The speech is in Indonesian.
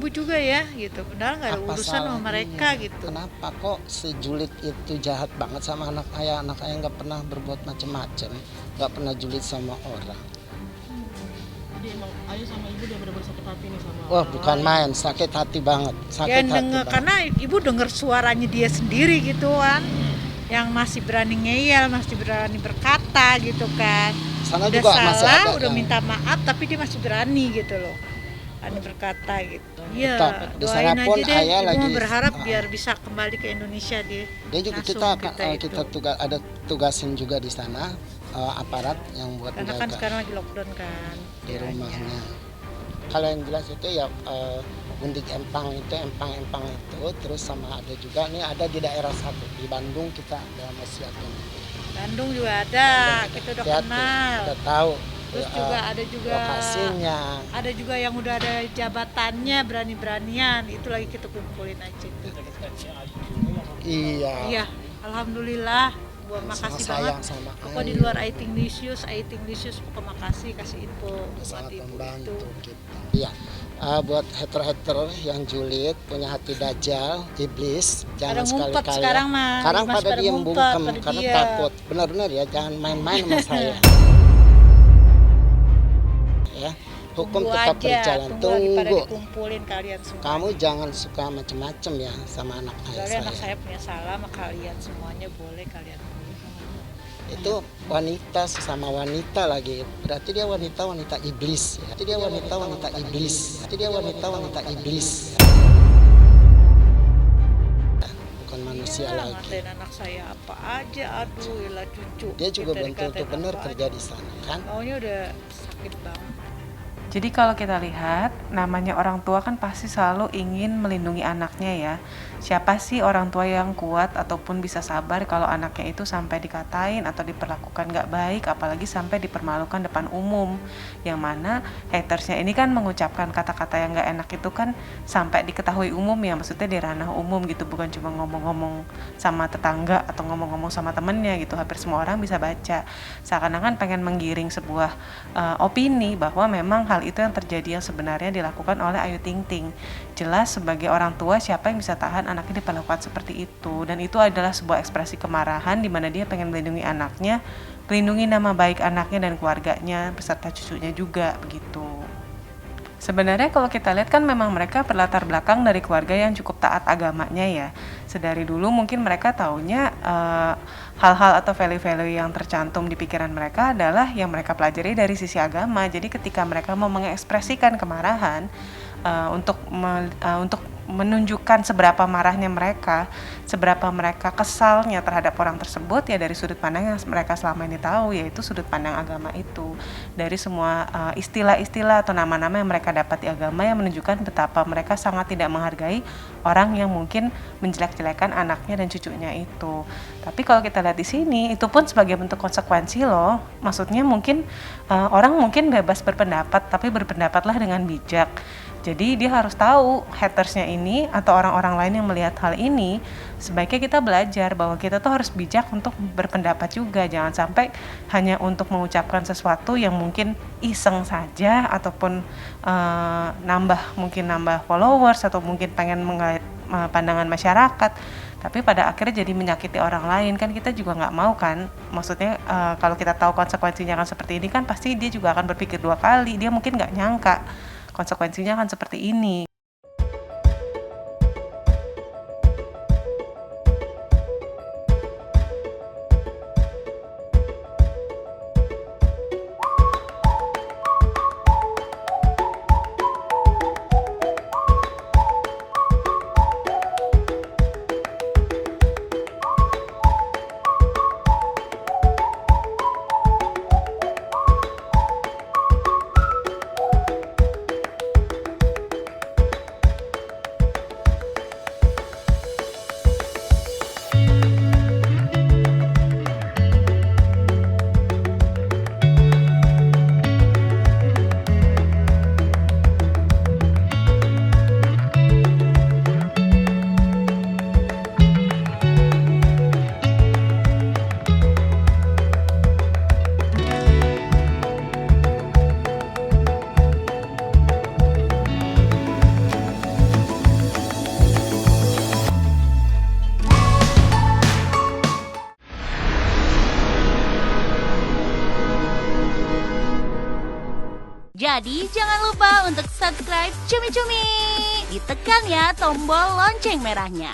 ibu-ibu juga ya gitu, padahal nggak ada Apa urusan sama mereka salahnya? gitu. Kenapa kok si julid itu jahat banget sama anak ayah? Anak ayah nggak pernah berbuat macam-macam, nggak pernah julid sama orang. Jadi emang ayah sama ibu udah benar-benar sakit hati nih sama Wah, orang bukan lain. main, sakit hati banget, Ya sakit hati denger, banget. karena ibu denger suaranya dia sendiri gitu kan, yang masih berani ngeyel, masih berani berkata gitu kan. Sana Udah juga masih salah, ada udah yang minta maaf, tapi dia masih berani gitu loh, berani berkata gitu. Iya, tetap di sana doain pun aja deh. ayah Ibu lagi mau berharap biar bisa kembali ke Indonesia dia. dia juga kita Langsung akan itu. kita ada tugasin juga di sana aparat yang buat Karena kan menjaga sekarang lagi lockdown kan di daerahnya. rumahnya. Kalau yang jelas itu ya Gundik Empang itu Empang-Empang itu, terus sama ada juga nih ada di daerah satu di Bandung kita ada masih ada. Bandung juga ada, kita udah Lihat tuh, kenal. udah tahu Terus juga ada juga lokasinya. ada juga yang udah ada jabatannya, berani-beranian, itu lagi kita kumpulin aja. Iya. Iya, alhamdulillah. Buat makasih sayang banget. sama Pokoknya di luar Aiting Lisius, pokoknya makasih kasih info buat sangat ibu itu. membantu kita. Iya. Buat hater-hater yang julid, punya hati dajal, iblis, jangan Pada ngumpet sekali-kali. sekarang mah, Sekarang masih pada pada diem ngumpet, bungkem pada karena diam. takut. Benar-benar ya, jangan main-main sama saya. Ya, hukum Tunggu tetap aja, berjalan. tunggu lagi pada Tunggu. dikumpulin kalian semua. Kamu jangan suka macem-macem ya sama anak ayah Soalnya anak saya. saya punya salah sama kalian semuanya, boleh kalian boleh. Itu wanita sesama wanita lagi, berarti dia wanita iblis ya. Berarti dia wanita iblis. Berarti dia wanita iblis. Bukan manusia Iya, lagi. ngatain anak saya apa aja, aduh ilah cucu. Dia juga Kita belum tentu dikatain benar apa kerja aja. di sana kan. Maunya udah sakit banget. Jadi kalau kita lihat, namanya orang tua kan pasti selalu ingin melindungi anaknya ya. Siapa sih orang tua yang kuat ataupun bisa sabar kalau anaknya itu sampai dikatain atau diperlakukan gak baik, apalagi sampai dipermalukan depan umum. Yang mana hatersnya ini kan mengucapkan kata-kata yang gak enak itu kan sampai diketahui umum ya, maksudnya di ranah umum gitu, bukan cuma ngomong-ngomong sama tetangga atau ngomong-ngomong sama temennya gitu. Hampir semua orang bisa baca. Seakan-akan pengen menggiring sebuah opini bahwa memang hal itu yang terjadi yang sebenarnya dilakukan oleh Ayu Ting Ting. Jelas sebagai orang tua siapa yang bisa tahan anaknya diperlakukan seperti itu, dan itu adalah sebuah ekspresi kemarahan di mana dia pengen melindungi anaknya, melindungi nama baik anaknya dan keluarganya beserta cucunya juga begitu. Sebenarnya kalau kita lihat kan memang mereka berlatar belakang dari keluarga yang cukup taat agamanya ya. Sedari dulu mungkin mereka taunya hal-hal atau value-value yang tercantum di pikiran mereka adalah yang mereka pelajari dari sisi agama. Jadi ketika mereka mau mengekspresikan kemarahan untuk menunjukkan seberapa marahnya mereka, seberapa mereka kesalnya terhadap orang tersebut ya dari sudut pandang yang mereka selama ini tahu, yaitu sudut pandang agama itu. Dari semua istilah-istilah atau nama-nama yang mereka dapat di agama yang menunjukkan betapa mereka sangat tidak menghargai orang yang mungkin menjelek-jelekan anaknya dan cucunya itu. Tapi kalau kita lihat di sini, itu pun sebagai bentuk konsekuensi loh. Maksudnya mungkin orang mungkin bebas berpendapat, tapi berpendapatlah dengan bijak. Jadi dia harus tahu hatersnya ini atau orang-orang lain yang melihat hal ini, sebaiknya kita belajar bahwa kita tuh harus bijak untuk berpendapat juga. Jangan sampai hanya untuk mengucapkan sesuatu yang mungkin iseng saja ataupun nambah followers atau mungkin pengen menggait pandangan masyarakat, tapi pada akhirnya jadi menyakiti orang lain. Kan kita juga nggak mau kan, maksudnya kalau kita tahu konsekuensinya kan seperti ini kan pasti dia juga akan berpikir dua kali. Dia mungkin nggak nyangka konsekuensinya akan seperti ini. Jadi jangan lupa untuk subscribe Cumi Cumi. Ditekan ya tombol lonceng merahnya.